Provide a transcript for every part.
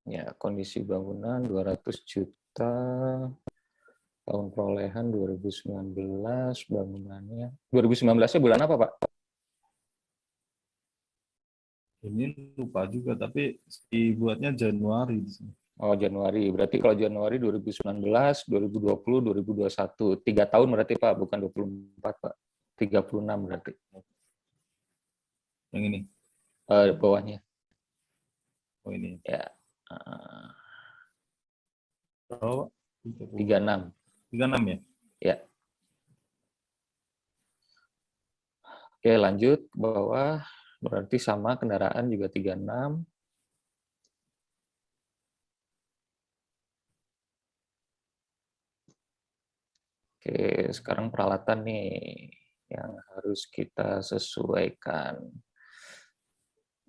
Ya, kondisi bangunan 200 juta, tahun perolehan 2019, bangunannya. 2019-nya bulan apa, Pak? Ini lupa juga, tapi dibuatnya Januari di sini. Oh, Januari. Berarti kalau Januari 2019, 2020, 2021. 3 tahun berarti, Pak, bukan 24, Pak. 36 berarti. Yang ini. Bawahnya. Oh, ini. Ya. Oh, 36. 36 ya? Ya. Oke, lanjut ke bawah. Berarti sama kendaraan juga 36. Oke, sekarang peralatan nih yang harus kita sesuaikan.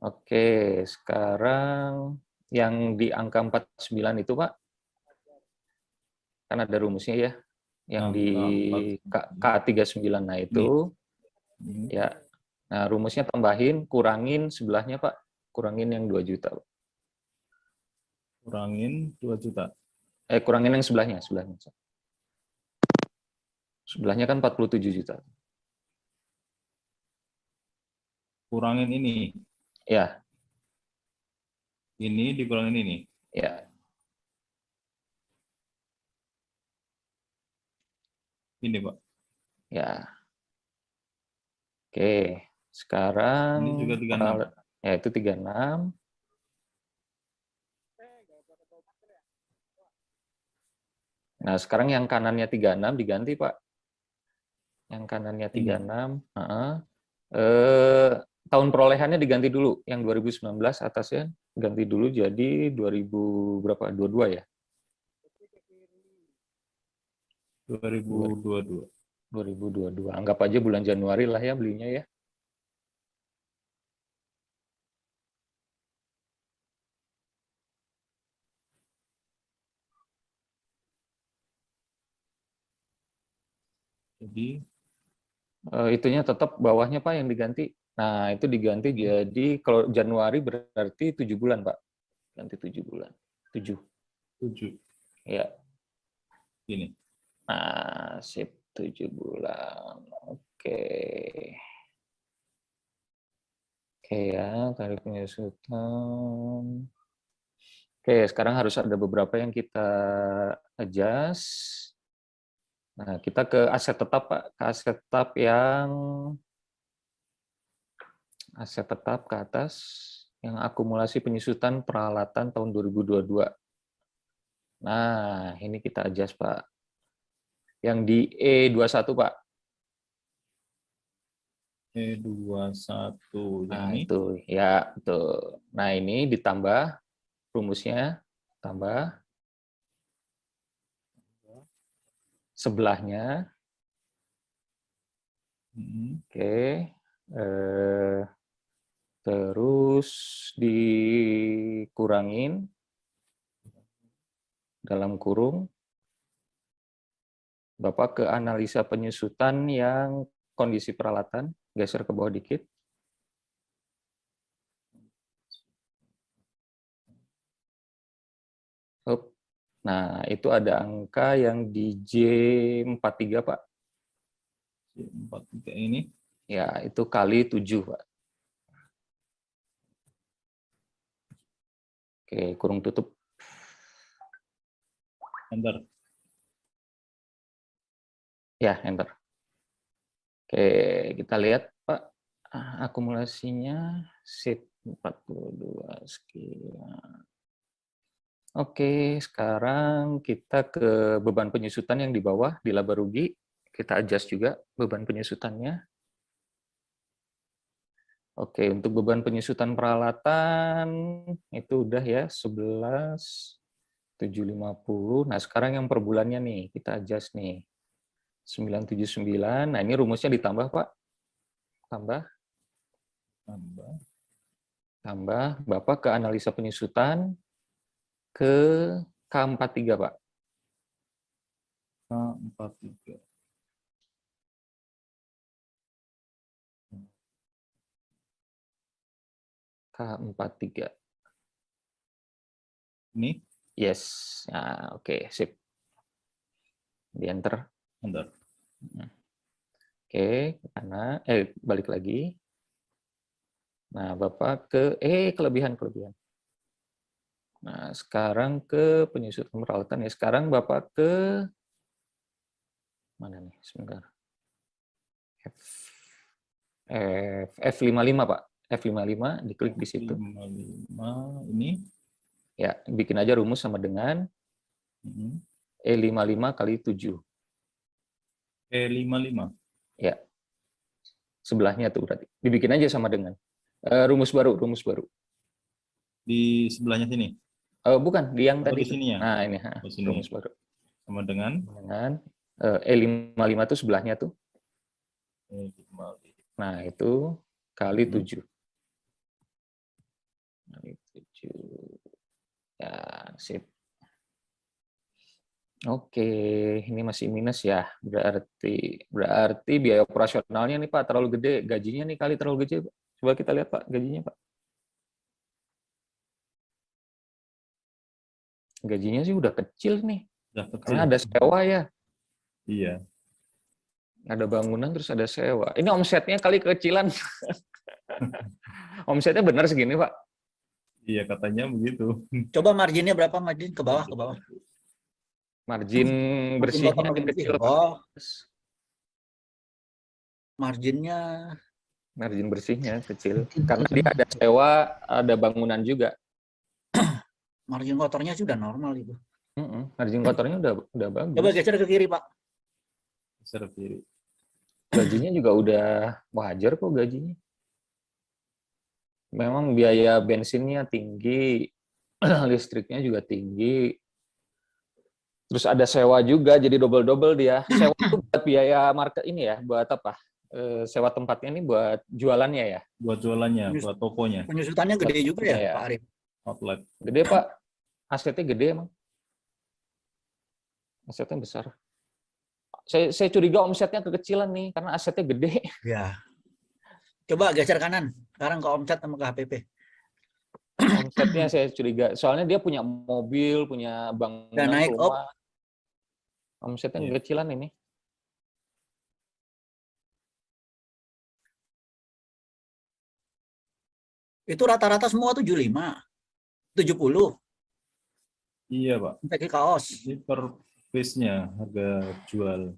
Oke, sekarang yang di angka 49 itu, Pak, kan ada rumusnya ya, yang di K39. Nah, itu ya. Nah, rumusnya tambahin, kurangin sebelahnya, Pak. Kurangin yang 2 juta. Pak. Kurangin 2 juta. Kurangin yang sebelahnya. Sebelahnya kan 47 juta. Kurangin ini. Ya. Ini dikurangin ini. Ya. Ini, Pak. Ya. Oke. Sekarang Ini juga 36. Ya, itu 36. Nah, sekarang yang kanannya 36 diganti, Pak. Yang kanannya 36. Tahun perolehannya diganti dulu. Yang 2019 atasnya ganti dulu jadi 2000 berapa? 22 ya? 2022. 2022. Anggap aja bulan Januari lah ya belinya ya. Jadi Itunya tetap bawahnya, Pak, yang diganti. Nah, itu diganti jadi kalau Januari berarti 7 bulan, Pak. Ganti 7 bulan. 7. 7. Ya. Ini. Nah, sip 7 bulan. Oke. Oke ya, tarif penyusutan. Oke, sekarang harus ada beberapa yang kita adjust. Nah, kita ke aset tetap, Pak. Ke aset tetap yang aset tetap ke atas yang akumulasi penyusutan peralatan tahun 2022. Nah, ini kita adjust, Pak. Yang di E21, Pak. E21 yang Nah, ini. itu ya, betul. Nah, ini ditambah rumusnya, tambah sebelahnya. Oke. Terus dikurangin dalam kurung Bapak ke analisa penyusutan yang kondisi peralatan, geser ke bawah dikit. Nah, itu ada angka yang di J43, Pak. J43 ini. Ya, itu kali 7, Pak. Oke, kurung tutup. Enter. Ya, enter. Oke, kita lihat, Pak. Akumulasinya sip 42 sekian. Oke, sekarang kita ke beban penyusutan yang di bawah, di laba rugi. Kita adjust juga beban penyusutannya. Oke, untuk beban penyusutan peralatan, itu udah ya, 11.750. Nah, sekarang yang per bulannya nih, kita adjust nih. 979. Nah, ini rumusnya ditambah, Pak. Tambah. Bapak ke analisa penyusutan ke K43, Pak. K43. K43. Ini, Yes. Nah, oke, sip. Di enter. bentar. Oke, ke kanan. Balik lagi. Nah, Bapak ke kelebihan. Nah, sekarang ke penyusutan peralatan ya. Sekarang Bapak ke mana nih? Sebentar. F55, Pak. F55, diklik di situ. 55 ini. Ya, bikin aja rumus sama dengan E55 kali 7. E55. Ya. Sebelahnya tuh berarti. Dibikin aja sama dengan rumus baru. Di sebelahnya sini. Bukan, di yang Atau tadi di tuh. sini ya? Nah, ini Di sini. rumus baru. Sama dengan E55 tuh sebelahnya tuh. E55. Nah, itu kali 7. Kali 7. Ya, sip. Oke, ini masih minus ya. Berarti biaya operasionalnya nih Pak terlalu gede, gajinya nih kali terlalu gede. Coba kita lihat Pak, gajinya Pak. Gajinya sih udah kecil nih. Udah kecil. Karena ada sewa ya. Iya. Ada bangunan terus ada sewa. Ini omsetnya kali kekecilan. Omsetnya benar segini Pak. Iya, katanya begitu. Coba marginnya berapa, margin ke bawah. Margin Margin bersihnya kotor, yang margin kecil bersih. Pak. Oh, marginnya Margin bersihnya kecil. Karena dia ada sewa, ada bangunan juga. margin kotornya sudah normal itu. Margin kotornya udah bagus. Coba geser ke kiri, Pak. Geser kiri. Gajinya juga udah wajar kok gajinya. Memang biaya bensinnya tinggi, listriknya juga tinggi. Terus ada sewa juga, jadi double-double dia. Sewa itu buat biaya market ini ya, buat apa? Sewa tempatnya ini buat jualannya ya? Buat jualannya, buat tokonya. Penyusutannya gede juga ya, Ya. Pak Arif? Outlet. Gede Pak, asetnya gede emang. Asetnya besar. Saya curiga omsetnya kekecilan nih, karena asetnya gede. Ya. Coba geser kanan. Sekarang ke omset sama ke HPP. Omsetnya saya curiga, soalnya dia punya mobil, punya bangunan Udah naik, rumah. Omsetnya kekecilan ini. Itu rata-rata semua 75, 70. Iya, Pak. Sampai ke kaos. Ini per piece-nya harga jual.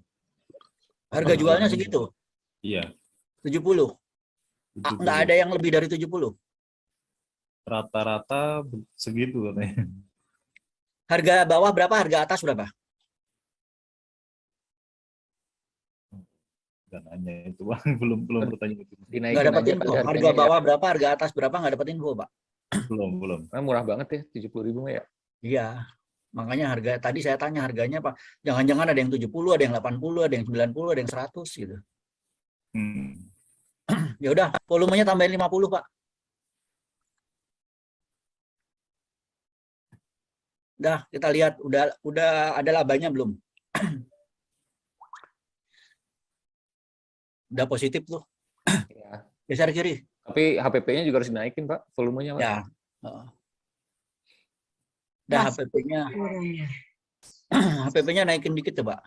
Harga jualnya segitu, Iya. 70. 70. Nggak ada yang lebih dari 70. Rata-rata segitu katanya. Harga bawah berapa, harga atas berapa? Dan hanya itu, Pak. belum bertanya itu. Nggak dapat info. Harga bawah berapa, harga atas berapa, nggak dapat info, Pak. Belum. Nah, murah banget ya, 70.000 ya. Iya. Makanya harga tadi saya tanya harganya, Pak. Jangan-jangan ada yang 70, ada yang 80, ada yang 90, ada yang 100 gitu. Ya udah, volumenya tambahin 50, Pak. Udah, kita lihat udah ada labanya belum? Udah positif tuh. Ya. Geser kiri. Tapi HPP-nya juga harus dinaikin, Pak, volumenya, Pak. Ya. Udah HPP-nya naikin dikit coba.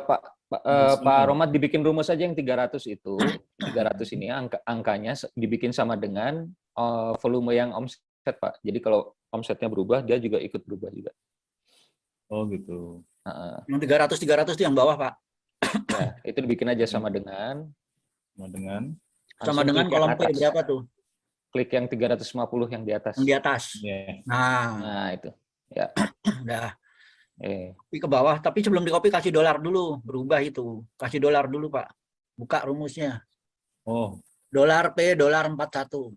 Pak Romat dibikin rumus aja yang 300 itu. 300 ini angkanya dibikin sama dengan volume yang omset, Pak. Jadi kalau omsetnya berubah, dia juga ikut berubah juga. Oh, gitu. Yang 300 itu yang bawah, Pak. Ya, itu dibikin aja sama dengan kolom P berapa tuh? Klik yang 350 yang di atas. Yang di atas. Yeah. Nah, itu. Ya. Udah. Copy ke bawah, tapi sebelum di copy kasih dolar dulu, berubah itu. Kasih dolar dulu, Pak. Buka rumusnya. Oh. Dolar P, dolar 41.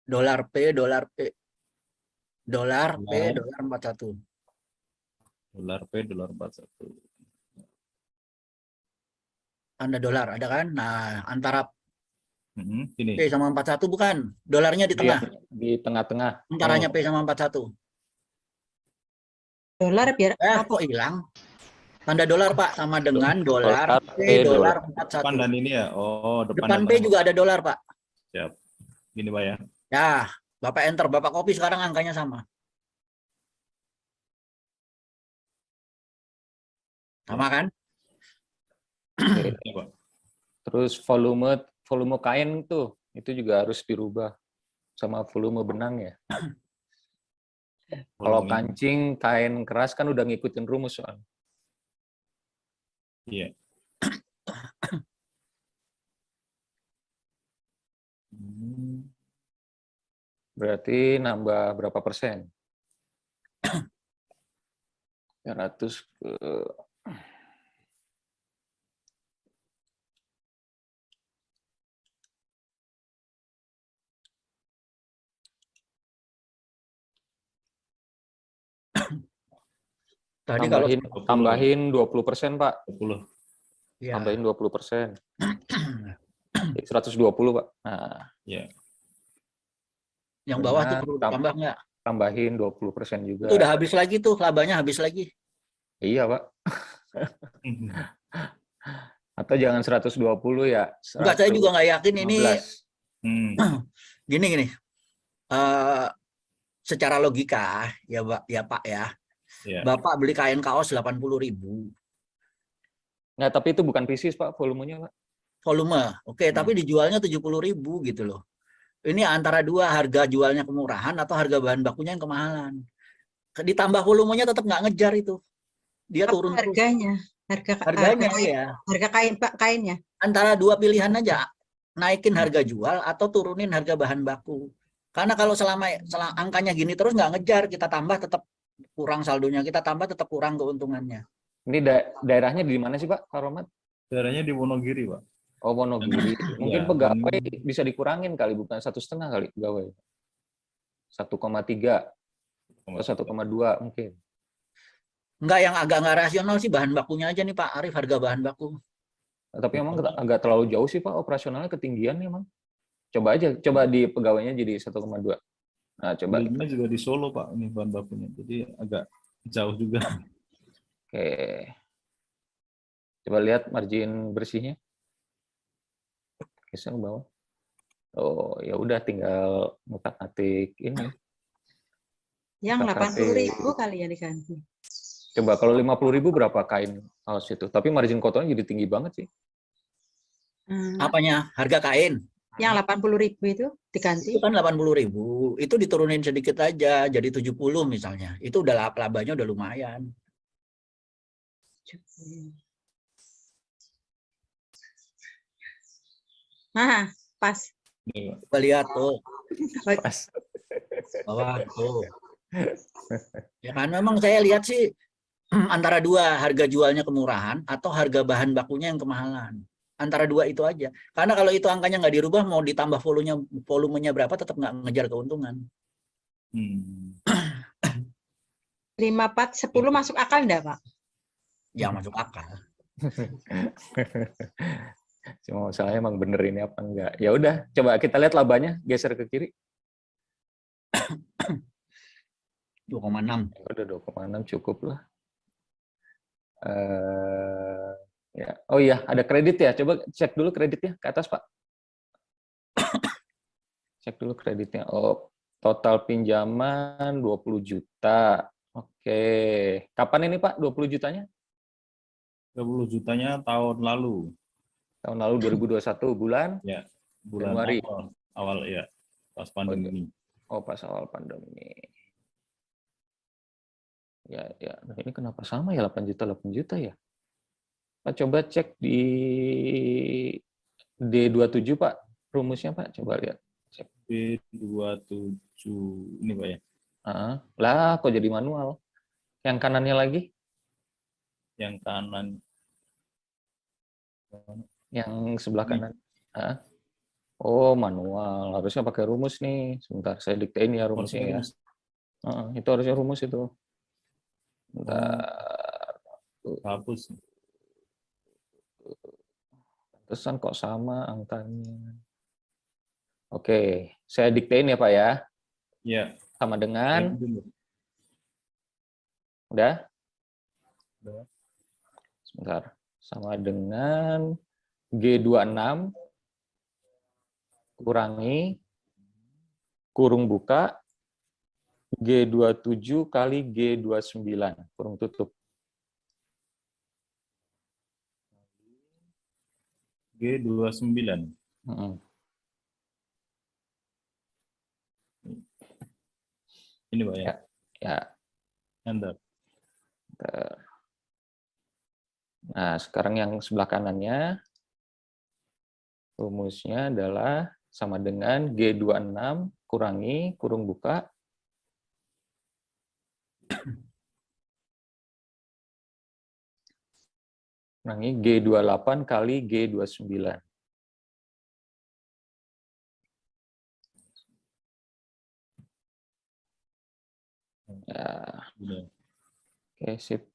Dolar P, dolar P. Dolar P, dolar 41. Dolar P, dolar 41. Tanda dolar, ada kan? Nah, antara Sini. P sama 41 bukan? Dolarnya di tengah. Di tengah-tengah. Antaranya P sama 41. Dolar biar kok hilang? Tanda dolar, Pak, sama dengan dolar P, dolar 41. Depan dan ini ya? Oh, depan P juga ada dolar, Pak. Siap. Gini Pak ya. Ya, Bapak enter, Bapak copy sekarang angkanya sama. Sama kan? Oke. Ya, Pak. Terus volume kain tuh itu juga harus dirubah sama volume benang ya. Kalau Volumenya. kancing kain keras kan udah ngikutin rumus soalnya. Iya. Hmm, Berarti nambah berapa persen? 300 ke Tadi kalau tambahin 20%, Pak. 20. ya, Tambahin 20%. 120, Pak. Nah, Ya. yang bawah tuh benar, perlu ditambah nggak? tambahin 20% Itu juga. udah habis lagi tuh, labanya habis lagi. Iya, Pak. Atau jangan 120 ya. Enggak, saya juga nggak yakin ini 115. gini. Secara logika ya Pak ya. Ya. Bapak beli kain kaos 80.000 Nggak, tapi itu bukan pieces, Pak, volumenya, Pak. volume. Oke, tapi dijualnya 70.000 gitu loh. Ini antara dua, harga jualnya kemurahan atau harga bahan bakunya yang kemahalan. Ditambah volumenya tetap nggak ngejar itu. Dia Apa turun terus. harganya? Harganya kain, ya. harga kain Pak, kainnya. Antara dua pilihan aja. Naikin harga jual atau turunin harga bahan baku. Karena kalau selama angkanya gini terus nggak ngejar, kita tambah tetap kurang saldonya, kita tambah tetap kurang keuntungannya. Ini daerahnya di mana sih, Pak Romat? Daerahnya di Wonogiri, Pak. Oh, Wonogiri. Mungkin Ya, pegawai bisa dikurangin kali, bukan 1,5 kali pegawai. 1,3 atau 1,2 mungkin. Enggak, yang agak nggak rasional sih bahan bakunya aja nih Pak Arif, harga bahan baku. Tapi emang agak terlalu jauh sih, Pak, operasionalnya ketinggian nih, emang. Coba di pegawainya jadi 1,2. Nah, coba. Belinya juga di Solo, Pak, ini bahan bakunya. Jadi agak jauh juga. Oke. Coba lihat margin bersihnya. Geser ke bawah. Oh, ya udah tinggal ngutak-atik ini. Yang Ngutak-atik. 80.000 kali ya diganti. Coba kalau 50.000 berapa kain kaos itu? Tapi margin kotornya jadi tinggi banget sih. Apanya? Harga kain? Yang 80.000 itu diganti. Itu kan 80.000. Itu diturunin sedikit aja, jadi 70 misalnya. Itu udah labanya udah lumayan. Nah, pas. Coba lihat tuh. Pas. Bawah tuh. Ya kan memang saya lihat sih antara dua, harga jualnya kemurahan atau harga bahan bakunya yang kemahalan. Antara dua itu aja. Karena kalau itu angkanya nggak dirubah, mau ditambah volumenya berapa tetap nggak ngejar keuntungan. 5, 4, 10 masuk akal enggak, Pak? Ya masuk akal. Cuma masalahnya emang bener ini apa enggak. Ya udah, coba kita lihat labanya, geser ke kiri. 2,6. Udah 2,6 cukup lah. Ya. Oh iya, ada kredit ya. Coba cek dulu kreditnya ke atas, Pak. Cek dulu kreditnya. Oh, total pinjaman 20 juta. Oke. Kapan ini, Pak, 20 jutanya? 20 jutanya tahun lalu. Tahun lalu 2021 bulan? Ya, bulan Januari. Awal ya, pas pandemi. Oh, pas awal pandemi. Ya. Nah, ini kenapa sama ya 8 juta ya? Pak, coba cek di D27, Pak. Rumusnya, Pak. Coba lihat. Cek. D27 ini, Pak ya. Lah, kok jadi manual? Yang kanannya lagi? Yang kanan. Yang sebelah kanan. Oh, manual. Harusnya pakai rumus nih. Sebentar, saya diktein ya rumusnya ya. Itu harusnya rumus itu. Bentar. Hapus. Pantesan kok sama angkanya. Oke, saya diktein ya, Pak ya. Ya. Sama dengan Udah? Sebentar. Sama dengan G26 kurangi kurung buka G27 kali G29 kurung tutup. G29. Mm-mm. Ini Pak ya. Ya. Enter. Nah, sekarang yang sebelah kanannya rumusnya adalah sama dengan G26 kurangi kurung buka kurangi G28 kali G29. Ya, Udah. oke, sip.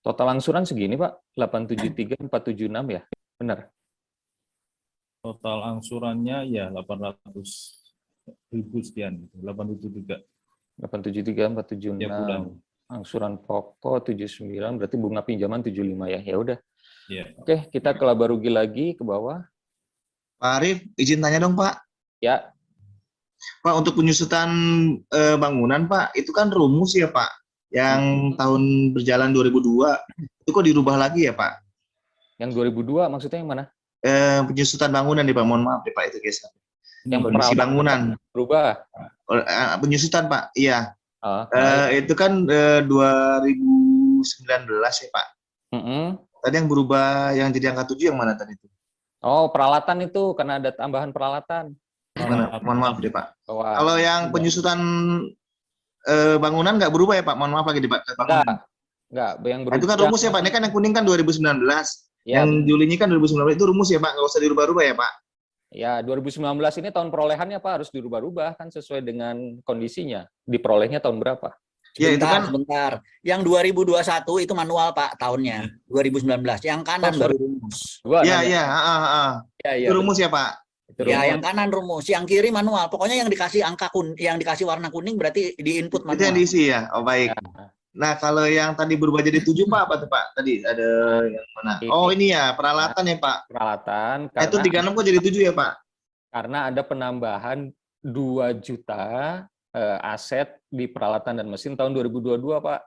Total angsuran segini, Pak. 873.476 ya? Benar. Total angsurannya ya 800.000 sekian, 873 873.476. tiap bulan. Angsuran pokok 79, berarti bunga pinjaman 75 ya. Ya udah. Iya. Oke, kita ke laba rugi lagi ke bawah. Pak Arief, izin tanya dong Pak. Ya, Pak, untuk penyusutan bangunan Pak, itu kan rumus ya Pak, yang tahun berjalan 2002, itu kok dirubah lagi ya Pak? yang 2002 maksudnya yang mana? Penyusutan bangunan nih Pak, mohon maaf nih Pak, itu guys. Yang Kondisi peralatan bangunan, berubah. penyusutan Pak, iya. Kenapa? Itu kan 2019 ya Pak. Mm-mm. Tadi yang berubah, yang jadi angka 7 yang mana tadi itu? Oh, peralatan itu karena ada tambahan peralatan. Mana? Mohon maaf deh Pak. Wah, Kalau yang penyusutan bangunan nggak berubah ya Pak? Mohon maaf lagi nih Pak. enggak, yang Nah, itu kan rumus ya Pak. Ini kan yang kuning kan 2019. Ya, Yang Julinya kan 2019 itu rumus ya Pak. Nggak usah dirubah-rubah ya Pak. ya 2019 ini tahun perolehannya Pak harus dirubah-rubah kan sesuai dengan kondisinya. Diperolehnya tahun berapa? Ya, itu kan. Sebentar. Yang 2021 itu manual Pak tahunnya. 2019. Yang kanan baru rumus. Iya. Ya, Itu rumus ya Pak. Itu Ya, rumus. yang kanan rumus, yang kiri manual. Pokoknya yang dikasih angka yang dikasih warna kuning berarti di input manual. Itu yang diisi ya. Oh baik. Nah, kalau yang tadi berubah jadi 7 Pak, apa tuh Pak? Tadi ada yang mana? Oh, ini ya, peralatan ya Pak. Peralatan Itu 36 kok jadi 7 ya Pak? karena ada penambahan 2 juta aset di peralatan dan mesin tahun 2022, Pak.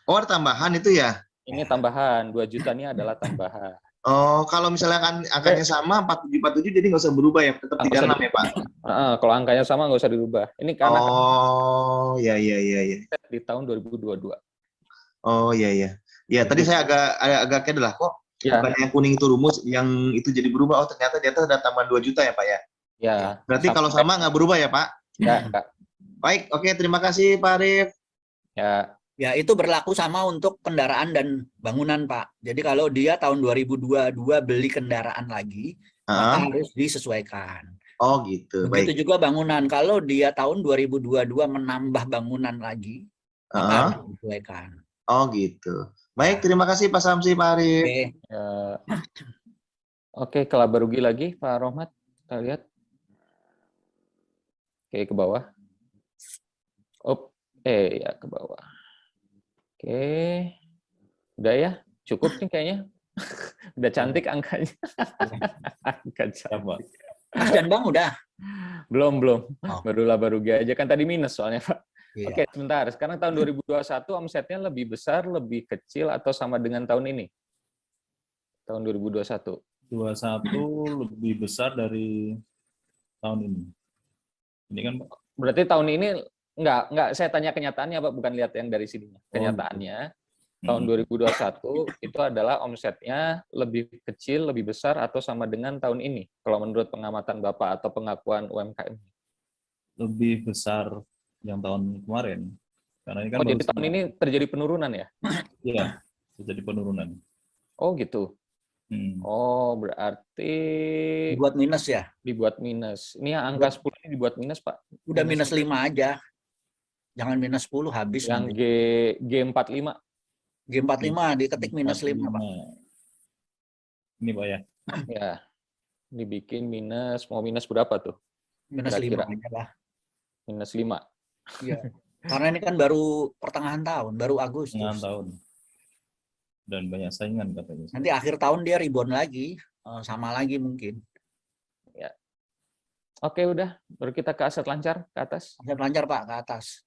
Oh, ada tambahan itu ya? Ini tambahan, 2 juta ini adalah tambahan. Oh, kalau misalnya angkanya sama 47 jadi nggak usah berubah ya, tetap 36 ya Pak? Kalau angkanya sama nggak usah dirubah. Ini karena Oh, ya. aset di tahun 2022. Oh, ya. Ya, tadi saya agak kaget lah kok. Ya. Bukan yang kuning itu rumus, yang itu jadi berubah. Oh, ternyata di atas ada tambahan 2 juta ya Pak ya? Ya. Berarti kalau sama nggak berubah ya Pak? Ya, enggak. Baik, oke, terima kasih Pak Arief. Ya. Ya, itu berlaku sama untuk kendaraan dan bangunan, Pak. Jadi kalau dia tahun 2022 beli kendaraan lagi, maka harus disesuaikan. Oh, gitu. Begitu Baik. juga bangunan. Kalau dia tahun 2022 menambah bangunan lagi, maka harus disesuaikan. Oh, gitu. Baik, terima kasih Pak Samsi, Pak Arief. Oke. Ya. Oke, ke laba rugi lagi, Pak Rohmat. Kita lihat. Oke, ke bawah. Ya ke bawah. Oke. Udah ya? Cukup nih kayaknya. Udah cantik angkanya. Angka cantik. Mas dan Bang udah? Belum. Oh. Baru laba rugi aja. Kan tadi minus soalnya, Pak. Iya. Oke, sebentar. Sekarang tahun 2021 omsetnya lebih besar, lebih kecil, atau sama dengan tahun ini? Tahun 2021. 21 lebih besar dari tahun ini. Ini kan Pak. Berarti tahun ini enggak saya tanya kenyataannya, Pak, bukan lihat yang dari sininya. Kenyataannya tahun 2021 itu adalah omsetnya lebih kecil, lebih besar, atau sama dengan tahun ini? Kalau menurut pengamatan Bapak atau pengakuan UMKM? Lebih besar yang tahun kemarin. Karena ini kan jadi tahun ini terjadi penurunan ya? Iya, terjadi penurunan. Oh gitu. Oh, berarti dibuat minus ya? Dibuat minus. Ini yang angka 10 ini dibuat minus, Pak. Udah minus 5 aja. Jangan minus 10 habis yang nanti. G45. G45 diketik minus 5, Pak. Ini Pak ya. Ya. Dibikin minus, mau minus berapa tuh? Minus 5 aja lah. Minus 5. Iya. Karena ini kan baru pertengahan tahun, baru Agustus. Pertengahan tahun. Dan banyak saingan katanya. Nanti akhir tahun dia rebound lagi, sama lagi mungkin. Ya. Oke, udah. Baru kita ke aset lancar ke atas. Aset lancar Pak ke atas.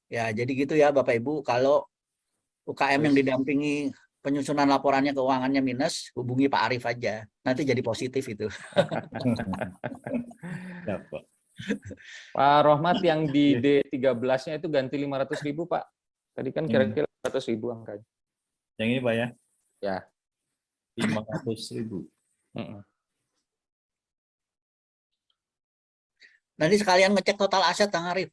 Ya, jadi gitu ya Bapak Ibu, kalau UKM yang didampingi penyusunan laporannya keuangannya minus, hubungi Pak Arif aja. Nanti jadi positif itu. Ya, Pak. Pak Rohmat yang di D13-nya itu ganti 500.000 Pak. Tadi kan kira-kira 100.000 angkanya. Yang ini Pak ya? Ya. 500.000. Nanti sekalian ngecek total aset Kang Arif.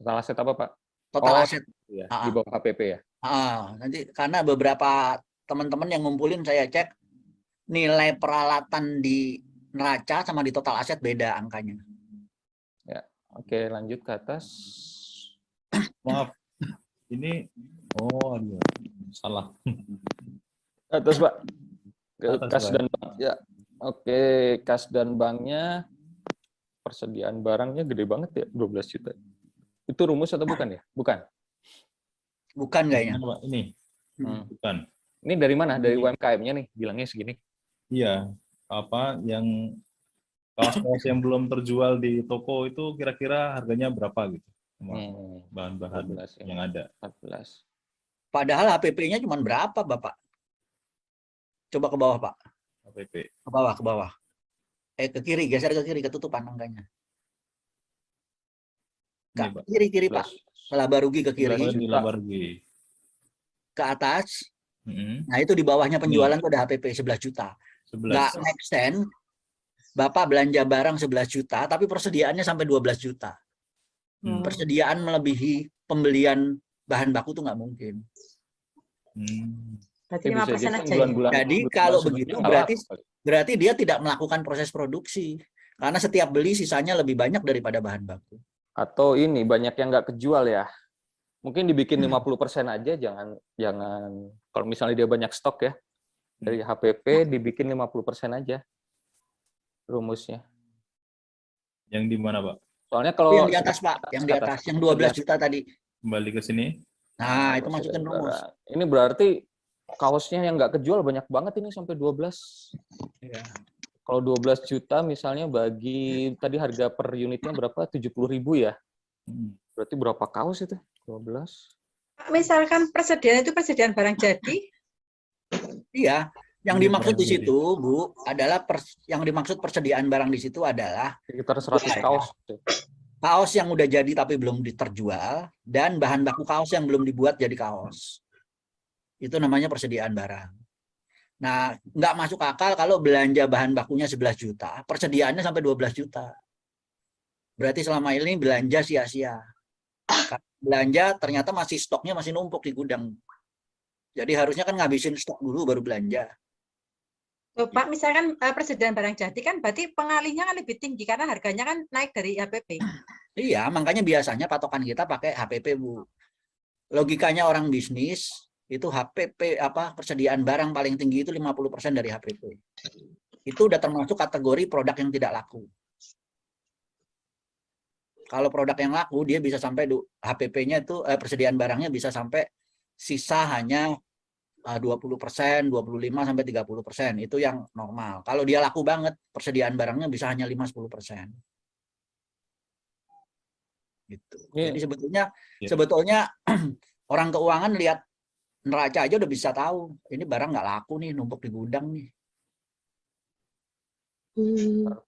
Total aset apa Pak? Total Oh, aset. ya, di bawah HPP ya. Nanti karena beberapa teman-teman yang ngumpulin saya cek nilai peralatan di neraca sama di total aset beda angkanya. Ya. Oke, lanjut ke atas. Maaf. Ini aduh, salah. Atas Pak. Atas, Kas Pak. dan bank. Ya. Oke, kas dan banknya persediaan barangnya gede banget ya, 12 juta. Itu rumus atau bukan ya? Bukan. Bukan kayaknya. Mana, Pak? Ini. Bukan. Ini dari mana? Dari UMKM-nya nih, bilangnya segini. Iya, yang kaos-kaos yang belum terjual di toko itu kira-kira harganya berapa gitu? Bahan-bahan 12 yang ada. 14. Padahal HPP-nya cuma berapa, Bapak? Coba ke bawah, Pak. HPP. Ke bawah, ke bawah. Ke kiri, geser ke kiri, ketutupan angkanya. Ini, Pak. Kiri, Pak. Laba rugi ke kiri. Di laba rugi. Ke atas. Nah, itu di bawahnya penjualan tuh ada HPP 11 juta. 11. Nggak make sense. Bapak belanja barang 11 juta, tapi persediaannya sampai 12 juta. Persediaan melebihi pembelian bahan baku tuh nggak mungkin. Berarti 5% aja ya? Jadi kalau begitu berarti dia tidak melakukan proses produksi. Karena setiap beli sisanya lebih banyak daripada bahan baku. Atau ini banyak yang nggak kejual ya. Mungkin dibikin 50% aja, jangan kalau misalnya dia banyak stok ya. Dari HPP dibikin 50% aja rumusnya. Yang di mana, Pak? Soalnya kalau yang di atas, Pak, yang di atas, yang 12 juta tadi. Kembali ke sini. Nah, itu masukin rumus. Ini berarti kaosnya yang nggak kejual banyak banget ini sampai 12. Ya. Kalau 12 juta misalnya bagi tadi harga per unitnya berapa? 70.000 ya. Berarti berapa kaos itu? 12. Misalkan persediaan itu persediaan barang jadi. Iya, yang dimaksud di situ, Bu, adalah yang dimaksud persediaan barang di situ adalah sekitar 100 kaos. Kaos yang udah jadi tapi belum terjual dan bahan baku kaos yang belum dibuat jadi kaos. Itu namanya persediaan barang. Nah, nggak masuk akal kalau belanja bahan bakunya 11 juta, persediaannya sampai 12 juta. Berarti selama ini belanja sia-sia. Belanja ternyata masih stoknya masih numpuk di gudang. Jadi harusnya kan ngabisin stok dulu baru belanja. Pak, misalkan persediaan barang jadi kan berarti pengalihnya kan lebih tinggi karena harganya kan naik dari HPP. Iya, makanya biasanya patokan kita pakai HPP, Bu. Logikanya orang bisnis itu HPP persediaan barang paling tinggi itu 50% dari HPP. Itu udah termasuk kategori produk yang tidak laku. Kalau produk yang laku dia bisa sampai HPP-nya itu persediaan barangnya bisa sampai sisa hanya 20%, 25 sampai 30%. Itu yang normal. Kalau dia laku banget, persediaan barangnya bisa hanya 5-10%. Gitu. Jadi sebetulnya orang keuangan lihat neraca aja udah bisa tahu ini barang nggak laku nih, numpuk di gudang nih.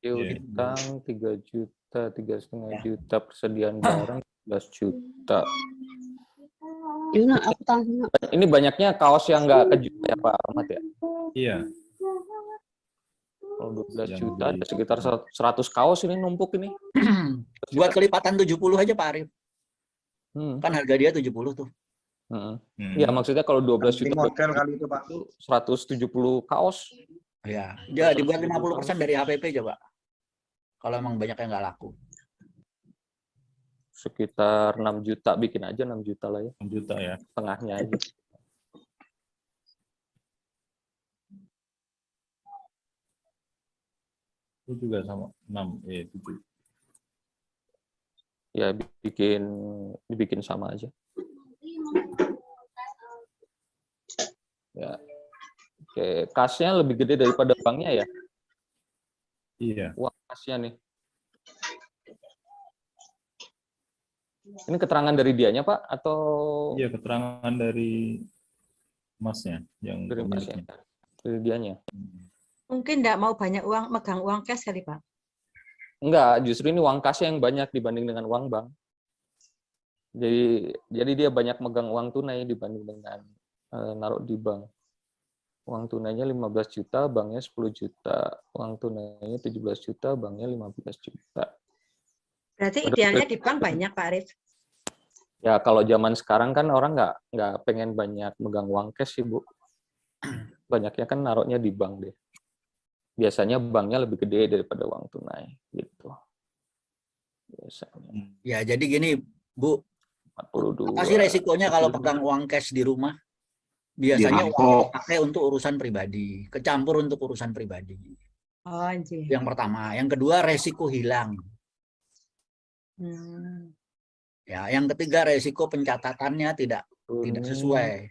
Utang 3 juta, 3,5 juta, persediaan barang 11 juta. Ini banyaknya kaos yang nggak kejual ya Pak Ahmad ya? Iya. Kalau 12 juta ada sekitar 100 kaos ini numpuk ini. Buat kelipatan 70 aja Pak Arif. Kan harga dia 70 tuh. Iya, maksudnya kalau 12 juta model kali itu, Pak. 170 kaos. Ya, dia dibuat 50% dari HPP coba. Kalau emang banyak yang nggak laku. Sekitar 6 juta, bikin aja 6 juta lah ya. 6 juta ya. Tengahnya aja. Itu juga sama 6, 7. Ya, dibikin sama aja. Ya. Oke, kasnya lebih gede daripada banknya ya? Iya. uang kasnya nih. Ini keterangan dari dianya Pak atau Iya, keterangan dari Masnya yang dari Masnya? pemiliknya. Dari dianya? Mungkin nggak mau banyak uang, megang uang cash kali Pak. Enggak, justru ini uang kasnya yang banyak dibanding dengan uang bank. Jadi dia banyak megang uang tunai dibanding dengan naruh di bank. Uang tunainya 15 juta, banknya 10 juta. Uang tunainya 17 juta, banknya 15 juta. Berarti idealnya di bank banyak Pak Arif. Ya kalau zaman sekarang kan orang nggak pengen banyak megang uang cash sih Bu. Banyaknya kan naruhnya di bank deh. Biasanya banknya lebih gede daripada uang tunai gitu. Biasanya Ya, jadi gini, Bu, 42. apa sih resikonya kalau pegang uang cash di rumah? Biasanya uangnya Dirampok. dipakai untuk urusan pribadi, kecampur untuk urusan pribadi. Oh, anjir. Yang pertama, yang kedua resiko hilang. Hmm. Ya, yang ketiga resiko pencatatannya tidak sesuai.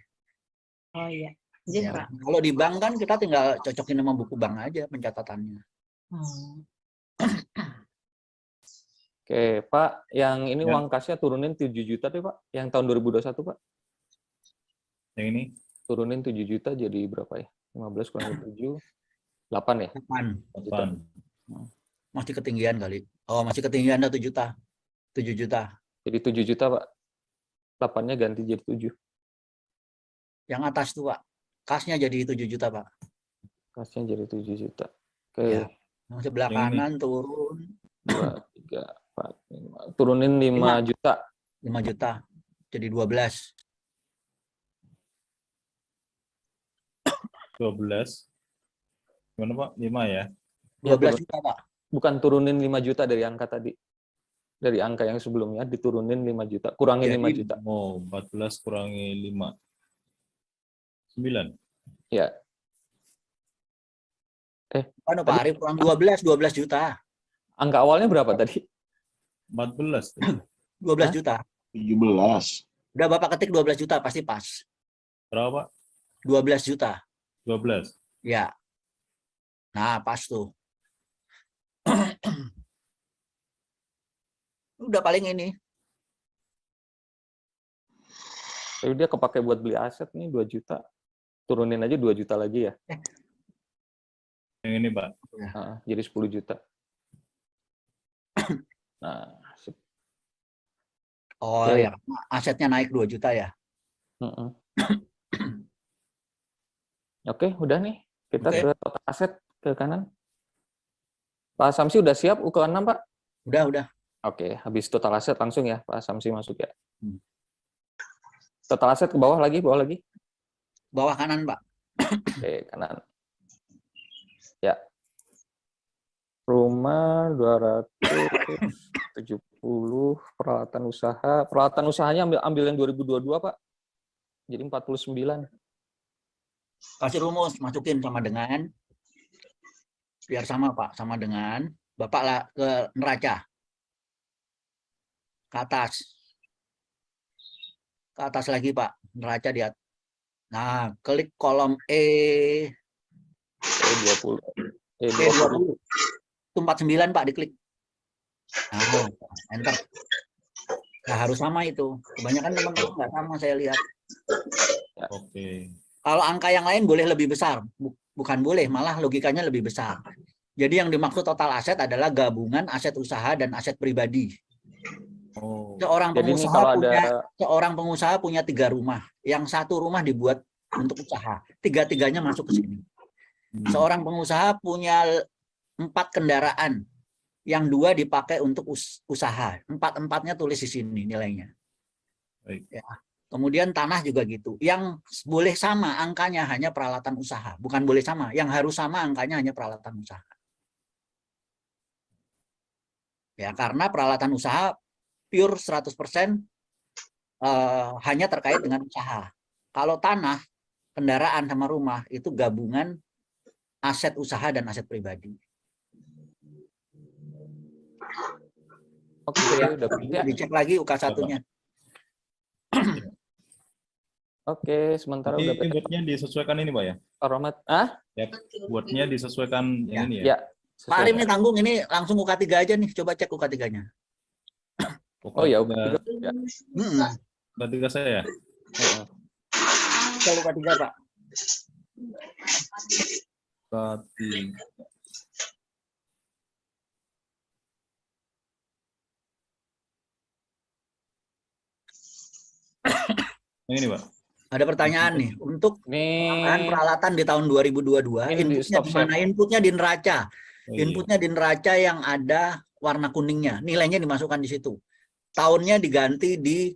Oh iya. Anjir, Ya, Pak. kalau di bank kan kita tinggal cocokin nama buku bank aja pencatatannya. Oh. Oke, Pak, yang ini Ya. uang kasnya turunin 7 juta deh, Pak. Yang tahun 2021, Pak. Yang ini Turunin 7 juta jadi berapa ya? 15 kurang 7, 8 ya? 8. Masih ketinggian kali. Oh, masih ketinggian 1 juta. 7 juta. Jadi 7 juta, Pak. 8-nya ganti jadi 7. Yang atas tuh, Pak. Kasnya jadi 7 juta, Pak. Kasnya jadi 7 juta. Oke, Ya. Yang sebelah Yang ini. kanan turun 2, 3, 4, 5. Turunin 5 juta. 5 juta. Jadi 12. 12. Gimana Pak? 5 ya? 12 juta, Pak. Bukan turunin 5 juta dari angka tadi. Dari angka yang sebelumnya diturunin 5 juta. Kurangin Jadi, 5 juta. Oh, 14 kurangi 5. 9. Ya. Pak Arif kurang 12 juta. Angka awalnya berapa tadi? 14. 12 Hah? juta. 17. Udah Bapak ketik 12 juta pasti pas. Berapa Pak? 12 juta. 12. Ya. Nah, pas tuh. Udah paling ini. Tapi dia kepake buat beli aset nih 2 juta. Turunin aja 2 juta lagi ya. Yang ini Pak. Nah, jadi 10 juta. Nah, sip. Oh Oke. ya, asetnya naik 2 juta ya. Mm-mm. Oke, udah nih. Kita Oke. ke total aset ke kanan. Pak Samsi udah siap UKM 6, Pak? Udah. Oke, habis total aset langsung ya Pak Samsi masuk ya. Hmm. Total aset ke bawah lagi. Bawah kanan, Pak. Oke, kanan. Ya. Rumah 270, peralatan usaha. Peralatan usahanya ambil yang 2022, Pak. Jadi 49. Kasih rumus, masukin sama dengan. Biar sama, Pak. Sama dengan. Bapak lah ke neraca. Ke atas. Ke atas lagi, Pak. Neraca di atas. Nah, klik kolom E20. E20. Itu 49, Pak, diklik. Nah, enter. Nah, harus sama itu. Kebanyakan teman-teman nggak sama, saya lihat. Oke. Kalau angka yang lain boleh lebih besar. Bukan boleh, malah logikanya lebih besar. Jadi yang dimaksud total aset adalah gabungan aset usaha dan aset pribadi. Oh. Seorang Jadi ini pengusaha kalau punya 3 rumah. Yang 1 rumah dibuat untuk usaha. 3-3-nya masuk ke sini. Seorang pengusaha punya 4 kendaraan. Yang 2 dipakai untuk usaha. 4-4-nya tulis di sini nilainya. Baik. Ya. Kemudian tanah juga gitu. Yang boleh sama angkanya hanya peralatan usaha. Bukan boleh sama. Yang harus sama angkanya hanya peralatan usaha. Ya, karena peralatan usaha pure 100% hanya terkait dengan usaha. Kalau tanah, kendaraan sama rumah itu gabungan aset usaha dan aset pribadi. Oke, udah ya. Dicek lagi UK1-nya. Oke, sementara udah Ini buatnya disesuaikan ini Pak ya? Pak Rohmat. Ya, buatnya disesuaikan yang ini Ya, ya? Pak Arif nih tanggung, ini langsung UK3 aja nih. Coba cek UK3-nya. Oh ya, udah. Ya. UK3 saya. Heeh. Kalau UK3 Pak. UK3. Yang ini, Pak. Ada pertanyaan nih, untuk Ini peralatan di tahun 2022, Ini di inputnya stop di mana? share. Inputnya di neraca. Oh, iya. Inputnya di neraca yang ada warna kuningnya, nilainya dimasukkan di situ. Tahunnya diganti di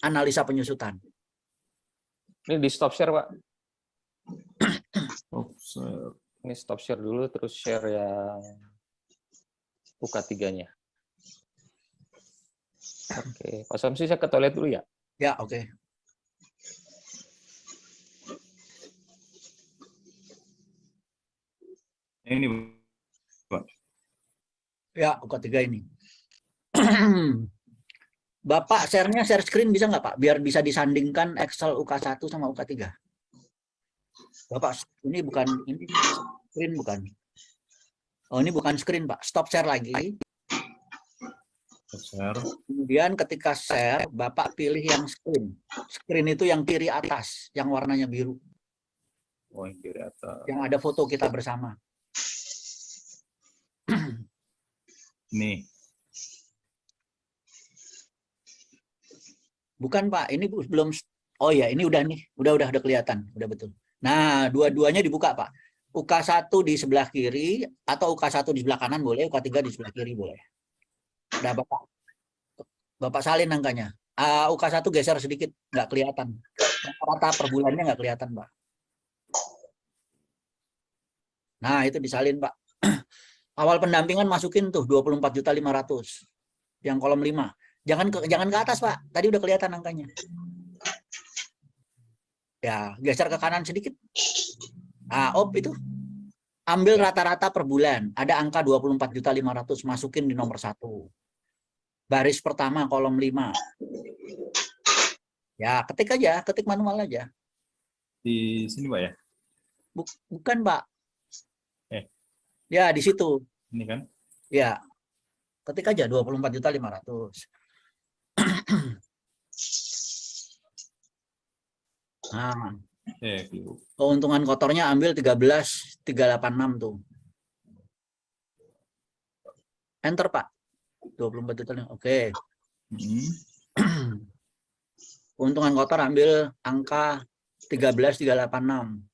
analisa penyusutan. Ini di stop share, Pak. Offset. Ini stop share dulu, terus share yang UK3-nya. Oke, Pak Samsi, saya ke toilet dulu ya. Ya, oke. Yang ini, Pak. Ya, UK3 ini. Bapak share-nya share screen bisa nggak Pak? Biar bisa disandingkan Excel UK1 sama UK3. Bapak, ini bukan, ini screen bukan. Oh, ini bukan screen Pak. Stop share lagi. Share. Kemudian ketika share, Bapak pilih yang screen. Screen itu yang kiri atas, yang warnanya biru. Oh, yang kiri atas. Yang ada foto kita bersama. Nih. Bukan Pak, ini belum. Oh ya, ini udah nih, udah kelihatan, udah betul. Nah, dua-duanya dibuka Pak. UK1 di sebelah kiri atau UK1 di sebelah kanan boleh, UK3 di sebelah kiri boleh. Udah Bapak salin angkanya. UK1 geser sedikit, nggak kelihatan. Rata per bulannya nggak kelihatan Pak. Nah, itu disalin Pak. Awal pendampingan masukin tuh 24.500.000. Yang kolom 5. Jangan ke atas Pak. Tadi udah kelihatan angkanya. Ya, geser ke kanan sedikit. Itu. Ambil rata-rata per bulan. Ada angka 24.500.000, masukin di nomor 1. Baris pertama kolom 5. Ya, ketik manual aja. Di sini, Pak ya? Bukan, Pak. Ya, di situ. Ini kan? Ya. Ketik aja 24.500.000. Nah, keuntungan kotornya ambil 13.386 tuh. Enter Pak. 24 juta. Oke. Keuntungan kotor ambil angka 13.386.